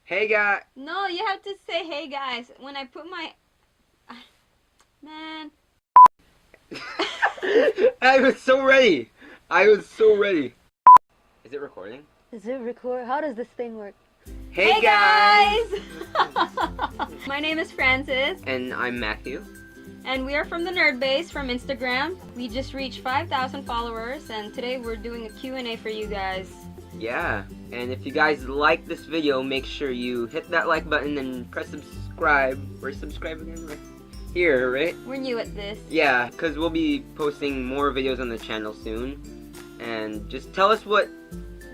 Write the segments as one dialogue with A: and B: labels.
A: Hey guys.
B: No, you have to say hey guys. When I put my... Man.
A: I was so ready. Is it recording?
C: Does it record? How does this thing work?
A: Hey guys.
B: My name is Francis.
A: And I'm Matthew.
B: And we are from the Nerd Base from Instagram. We just reached 5,000 followers, and today we're doing a Q&A for you guys.
A: Yeah, and if you guys like this video, make sure you hit that like button and press subscribe. Or subscribe again right here, right?
B: We're new at this.
A: Yeah, because we'll be posting more videos on the channel soon. And just tell us what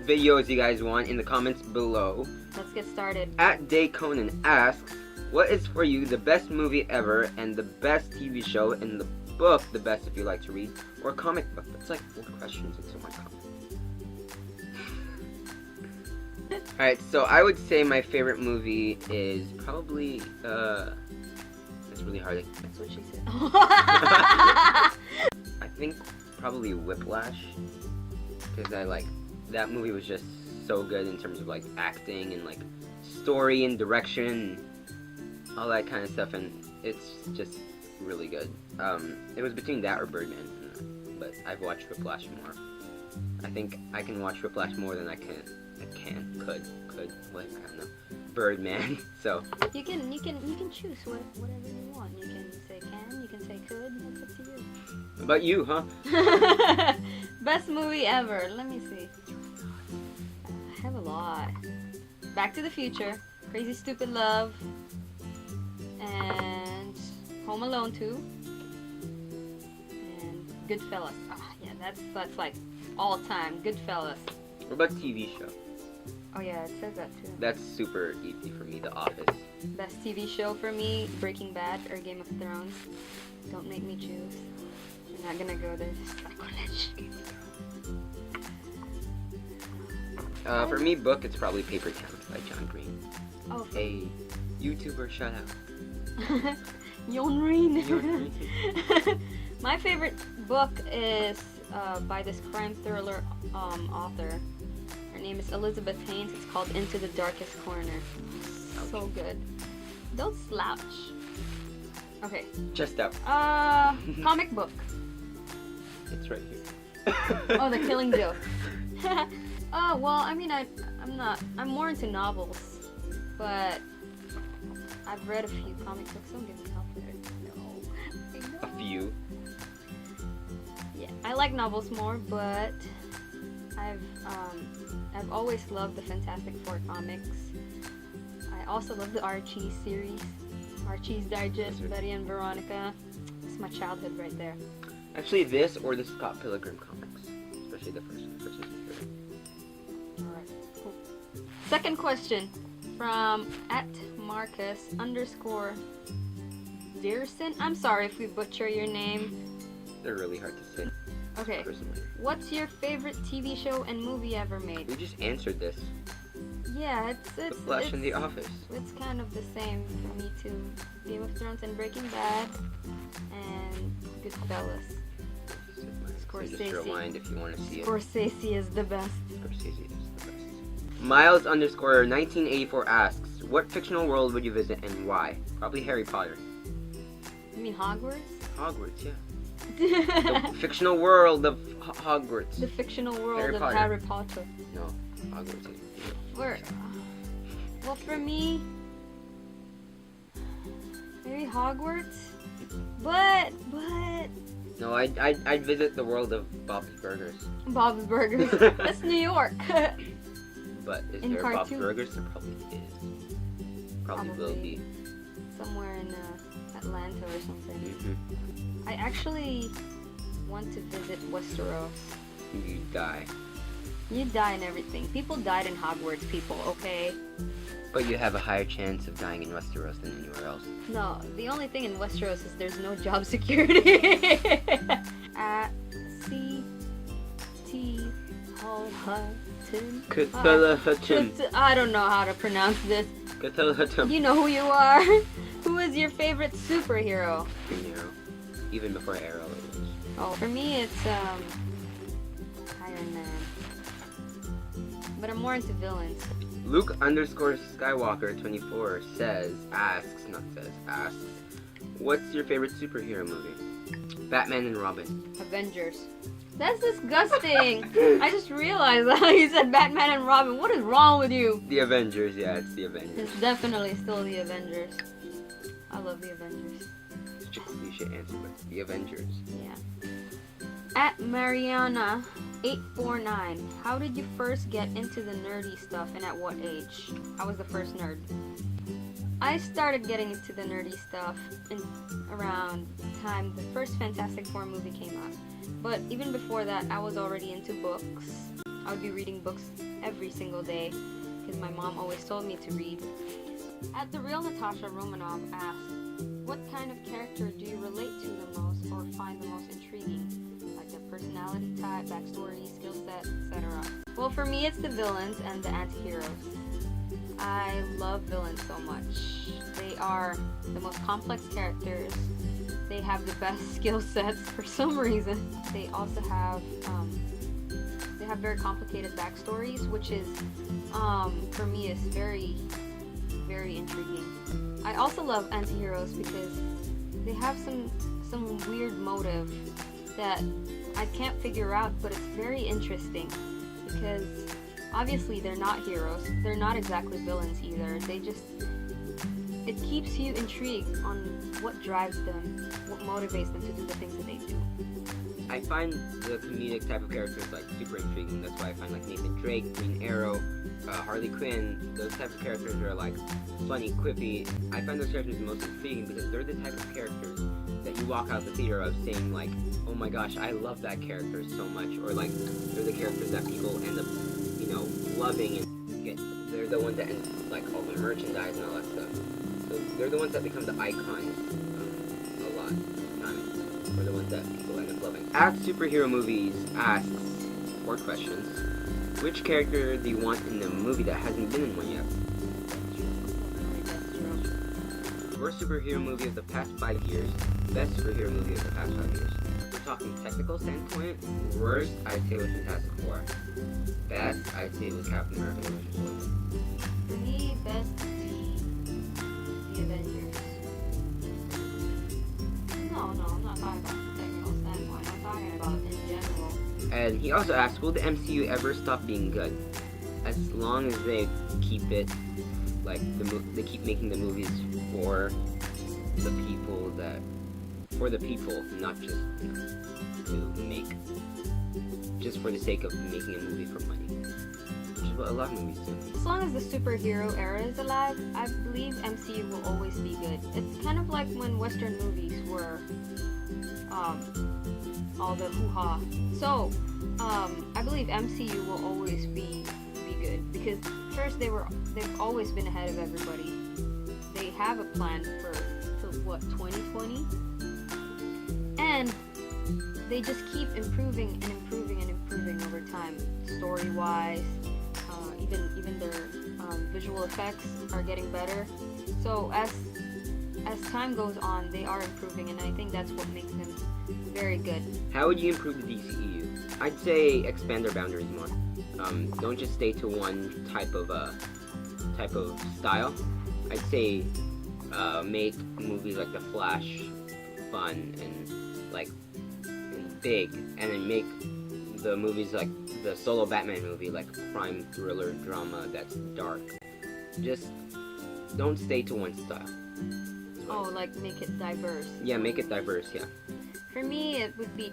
A: videos you guys want in the comments below.
B: Let's get started.
A: @DayConan asks, what is for you the best movie ever and the best TV show and the book the best if you like to read, or comic book? That's like 4 questions into one comment. Alright, so I would say my favorite movie is probably, it's really hard.
B: That's what she said.
A: I think probably Whiplash, because that movie was just so good in terms of like acting and like story and direction, all that kind of stuff, and it's just really good. It was between that or Birdman, but I've watched Whiplash more. I think I can watch Whiplash more than could, what, I don't know, Birdman. So
B: you can choose whatever you want. You can say can, you can say could. That's up to you.
A: what about you, huh?
B: Best movie ever. Let me see. I have a lot. Back to the Future, Crazy Stupid Love, and Home Alone 2, and Goodfellas. Ah, yeah, that's like all time. Goodfellas.
A: What about TV show?
B: Oh yeah, it says that too.
A: That's super easy for me, The Office.
B: Best TV show for me, Breaking Bad or Game of Thrones. Don't make me choose. I'm not gonna go there. Sacrilege.
A: For me, book, it's probably Paper Towns by John Green.
B: Oh.
A: Hey, YouTuber, shout out.
B: Yonrin.
A: Yonrin.
B: My favorite book is by this crime thriller author. Her name is Elizabeth Haynes. It's called Into the Darkest Corner. So good. Don't slouch. Okay.
A: Chest out.
B: Comic book.
A: It's right here.
B: Oh, The Killing Joke. Oh, well, I mean, I'm more into novels, but I've read a few comic books. Don't give me help there. No.
A: A few.
B: Yeah, I like novels more, but I've always loved the Fantastic Four comics. I also love the Archie series, Archie's Digest, Betty and Veronica. It's my childhood right there.
A: Actually, this or the Scott Pilgrim comics, especially the first one. First is my favorite.
B: Alright, cool. Second question from @Marcus_Dearson. I'm sorry if we butcher your name.
A: They're really hard to say.
B: Okay.
A: Personally.
B: What's your favorite TV show and movie ever made?
A: We just answered this.
B: Yeah, it's
A: The Flash and The Office.
B: It's kind of the same for me too. Game of Thrones and Breaking Bad, and Goodfellas.
A: So just rewind if you want to see it.
B: Scorsese is the best.
A: Scorsese is the best. Miles_1984 asks, what fictional world would you visit and why? Probably Harry Potter.
B: You mean Hogwarts?
A: Hogwarts, yeah. The fictional world of Hogwarts.
B: The fictional world
A: Harry
B: of
A: Potter.
B: Harry Potter.
A: No, Hogwarts is real.
B: Where? Well, for me, maybe Hogwarts. But
A: No, I'd visit the world of Bob's Burgers.
B: Bob's Burgers. That's New York.
A: But is
B: In
A: there Bob's
B: cartoon.
A: Burgers? There probably is. Probably will be.
B: Somewhere in Atlanta or something.
A: Mm-hmm.
B: I actually want to visit Westeros.
A: You die.
B: You die and everything. People died in Hogwarts, people, okay?
A: But you have a higher chance of dying in Westeros than anywhere else.
B: No, the only thing in Westeros is there's no job security. C.T. Hall-Hutton. I don't know how to pronounce this. You know who you are. Who is your favorite superhero?
A: Arrow. Even before Arrow it was.
B: Oh, for me it's Iron Man. But I'm more into villains.
A: Luke underscore Skywalker 24 asks, what's your favorite superhero movie? Batman and Robin.
B: Avengers. That's disgusting. I just realized that you said Batman and Robin. What is wrong with you?
A: The Avengers, yeah, it's the Avengers.
B: It's definitely still the Avengers. I love the Avengers.
A: Such a cliche answer, but the Avengers.
B: Yeah. At Mariana849, how did you first get into the nerdy stuff and at what age? I was the first nerd. I started getting into the nerdy stuff around the time the first Fantastic Four movie came out. But even before that, I was already into books. I would be reading books every single day because my mom always told me to read. At The Real Natasha Romanov asked, what kind of character do you relate to the most or find the most intriguing? Like their personality type, backstory, skill set, etc. Well, for me, it's the villains and the anti-heroes. I love villains so much. They are the most complex characters. They have the best skill sets for some reason. They also have very complicated backstories, which is for me is very, very intriguing. I also love anti-heroes because they have some weird motive that I can't figure out, but it's very interesting because obviously they're not heroes. They're not exactly villains either. It keeps you intrigued on what drives them, what motivates them to do the things that they do.
A: I find the comedic type of characters like super intriguing. That's why I find like Nathan Drake, Green Arrow, Harley Quinn, those type of characters are like funny, quippy. I find those characters the most intriguing because they're the type of characters that you walk out the theater of saying like, oh my gosh, I love that character so much, or like they're the characters that people end up, loving and they're the ones that end like all the merchandise and all that stuff. So they're the ones that become the icons a lot of times, or the ones that people end up loving. At Superhero Movies asks 4 questions. Which character do you want in the movie that hasn't been in one yet? Worst superhero movie of the past 5 years. Best superhero movie of the past 5 years. We're talking technical standpoint. Worst, I'd say was Fantastic Four. Best, I'd say was Captain America: The Winter Soldier.
B: For me, best would be the Avengers. No, I'm not talking about technical standpoint. I'm talking about in general.
A: And he also asked, will the MCU ever stop being good? As long as they keep it, like, they keep making the movies for the people, not just, to make, just for the sake of making a movie for money. Which is what a lot of movies do.
B: As long as the superhero era is alive, I believe MCU will always be good. It's kind of like when Western movies were, all the hoo-ha. So, I believe MCU will always be good because first they've always been ahead of everybody. They have a plan for 2020, and they just keep improving and improving and improving over time. Story-wise, even their visual effects are getting better. So as time goes on, they are improving, and I think that's what makes them very good.
A: How would you improve the DCEU? I'd say expand their boundaries more. Don't just stay to one type of style. I'd say make movies like The Flash fun and big, and then make the movies like the solo Batman movie like crime thriller drama that's dark. Just don't stay to one style.
B: Oh, like make it diverse.
A: Yeah, make it diverse, yeah.
B: For me, it would be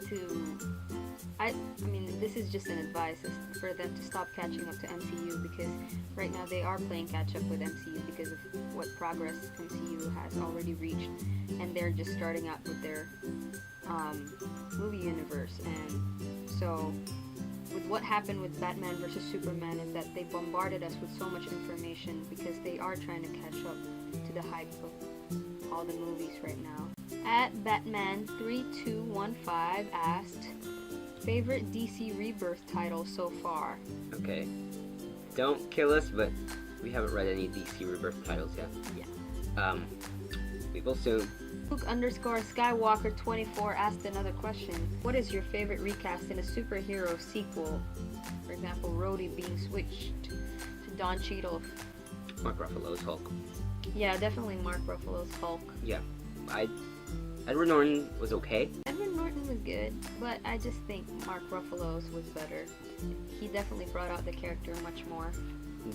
B: I mean, this is just an advice, is for them to stop catching up to MCU, because right now they are playing catch up with MCU because of what progress MCU has already reached, and they're just starting out with their movie universe. And so with what happened with Batman vs. Superman is that they bombarded us with so much information because they are trying to catch up to the hype of all the movies right now. At Batman3215 asked, favorite DC Rebirth title so far?
A: Okay. Don't kill us, but we haven't read any DC Rebirth titles yet.
B: Yeah.
A: We will soon.
B: Luke_Skywalker24 asked another question. What is your favorite recast in a superhero sequel? For example, Rhodey being switched to Don Cheadle.
A: Mark Ruffalo's Hulk.
B: Yeah, definitely Mark Ruffalo's Hulk.
A: Edward Norton was okay.
B: Edward Norton was good, but I just think Mark Ruffalo's was better. He definitely brought out the character much more.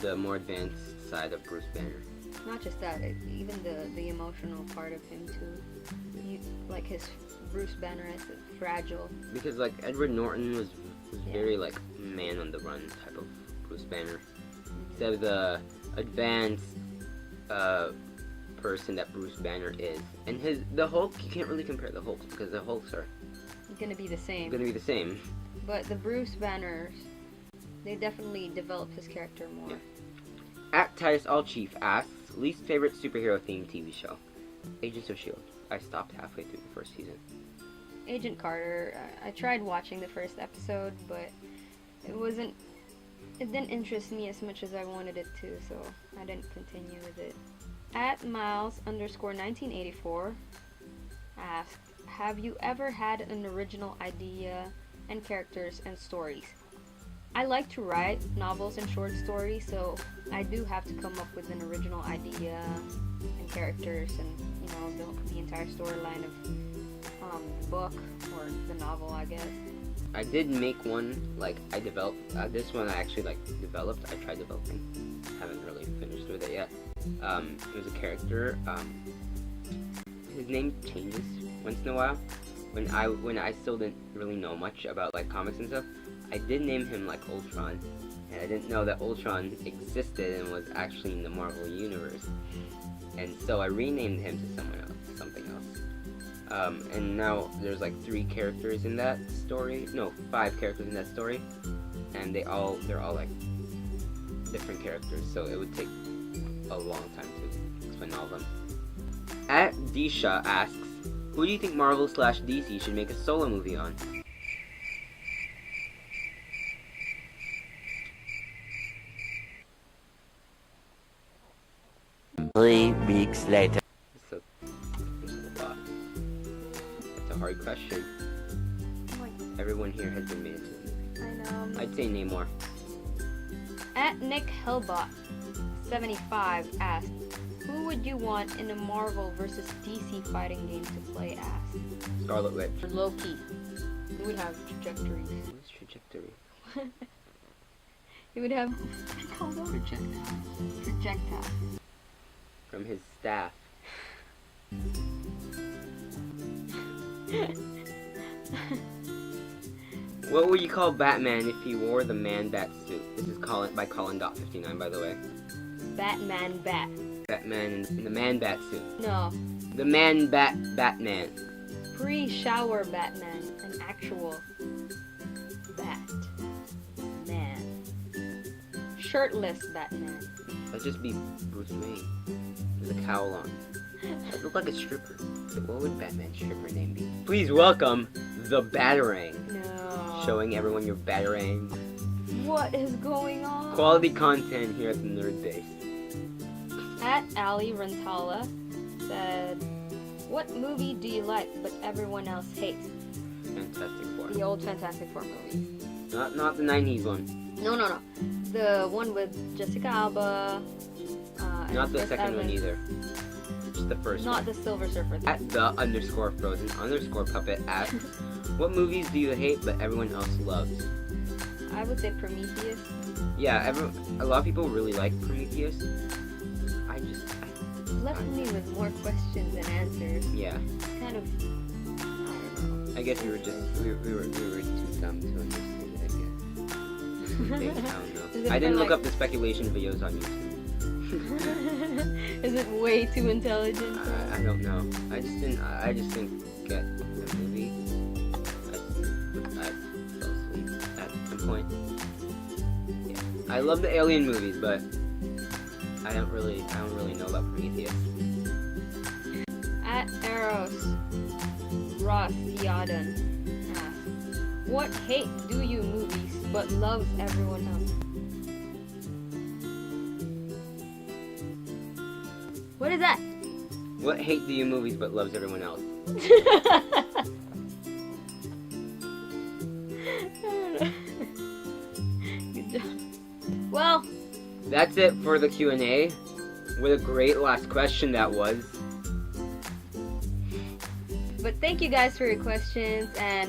A: The more advanced side of Bruce Banner.
B: Not just that, even the emotional part of him too. Like his Bruce Banner as a fragile.
A: Because like Edward Norton was very like man on the run type of Bruce Banner. Instead of the advanced person that Bruce Banner is. And the Hulk, you can't really compare the Hulks because the Hulks are
B: gonna be the same.
C: But the Bruce Banners, they definitely developed his character more.
A: Yeah. At Titus Allchief asks, least favorite superhero themed TV show? Agents of S.H.I.E.L.D. I stopped halfway through the first season.
B: Agent Carter, I tried watching the first episode, but it didn't interest me as much as I wanted it to, so I didn't continue with it. At Miles_1984 asked, have you ever had an original idea and characters and stories? I like to write novels and short stories, so I do have to come up with an original idea and characters and, the entire storyline of the book or the novel, I guess.
A: I did make one, I developed, this one I actually, developed, I tried developing, haven't really finished with it yet. It was a character, his name changes once in a while. When I still didn't really know much about, comics and stuff, I did name him, Ultron, and I didn't know that Ultron existed and was actually in the Marvel Universe. And so I renamed him to something else. And now there's 3 characters in that story. No, 5 characters in that story, and they're all different characters. So it would take a long time to explain all of them. At Disha asks, who do you think Marvel/DC should make a solo movie on?
D: 3 weeks later.
A: There's a lot. It's a hard question. Everyone here has been made into a movie.
B: I know.
A: I'd say Namor.
B: At Nick Hellbot 75 asked, who would you want in a Marvel versus DC fighting game to play as?
A: Scarlet Witch.
B: Loki. He would have trajectories.
A: What's trajectory?
B: He would have projectiles.
A: From his staff. What would you call Batman if he wore the Man-Bat suit? This is by Colin.59, by the way.
B: Batman Bat.
A: Batman in the Man-Bat suit.
B: No.
A: The Man-Bat Batman.
B: Pre-shower Batman. An actual Batman. Shirtless Batman.
A: Let's just be Bruce Wayne. With a cowl on. That look like a stripper. What would Batman's stripper name be? Please welcome the Batarang.
B: No.
A: Showing everyone your Batarang.
B: What is going on?
A: Quality content here at the Nerd Base.
B: At Ali Rentala said, what movie do you like but everyone else hates?
A: Fantastic Four.
B: The old Fantastic Four movie.
A: Not the 90s one.
B: No. The one with Jessica Alba.
A: Not the
B: Chris
A: second one
B: Evans.
A: either. Just the first
B: Not
A: one.
B: the Silver Surfer.
A: At the_Frozen_Puppet asks, what movies do you hate but everyone else loves?
B: I would say Prometheus.
A: Yeah, a lot of people really like Prometheus.
B: Left me with more questions than answers.
A: Yeah.
B: Kind of, I don't know.
A: I guess we were too dumb to understand it, I guess. I don't know. I didn't look up the speculation videos on YouTube.
B: Is it way too intelligent?
A: I don't know. I just didn't get the movie. I fell asleep at some point. Yeah. I love the Alien movies, but I don't really know about Prometheus.
B: At Eros Ross Yaden asked, what hate do you movies but loves everyone else? What is that?
A: What hate do you movies but loves everyone else?
B: Good job. Well,
A: that's it for the Q&A. What a great last question that was.
B: But thank you guys for your questions, and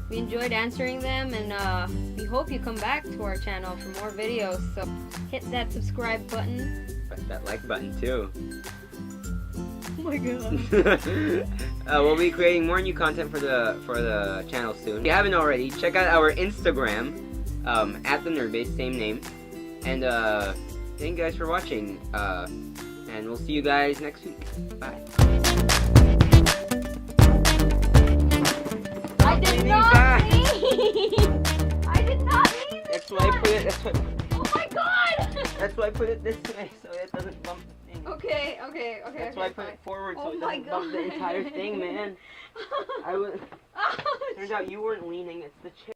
B: we enjoyed answering them, and we hope you come back to our channel for more videos. So hit that subscribe button.
A: Press that like button too.
B: Oh my god.
A: We'll be creating more new content for the channel soon. If you haven't already, check out our Instagram at the Nerdbase, same name. And thank you guys for watching. And we'll see you guys next week. Bye.
B: I did not mean. I did not mean.
A: That's why I put it. That's why.
B: Oh my god.
A: That's why I put it this way so it doesn't bump the thing.
B: Okay.
A: That's why I put it forward so
B: Oh
A: it
B: my
A: doesn't bump the
B: God.
A: entire thing, man. I was.
B: Oh,
A: Turns out you weren't leaning. It's the chair.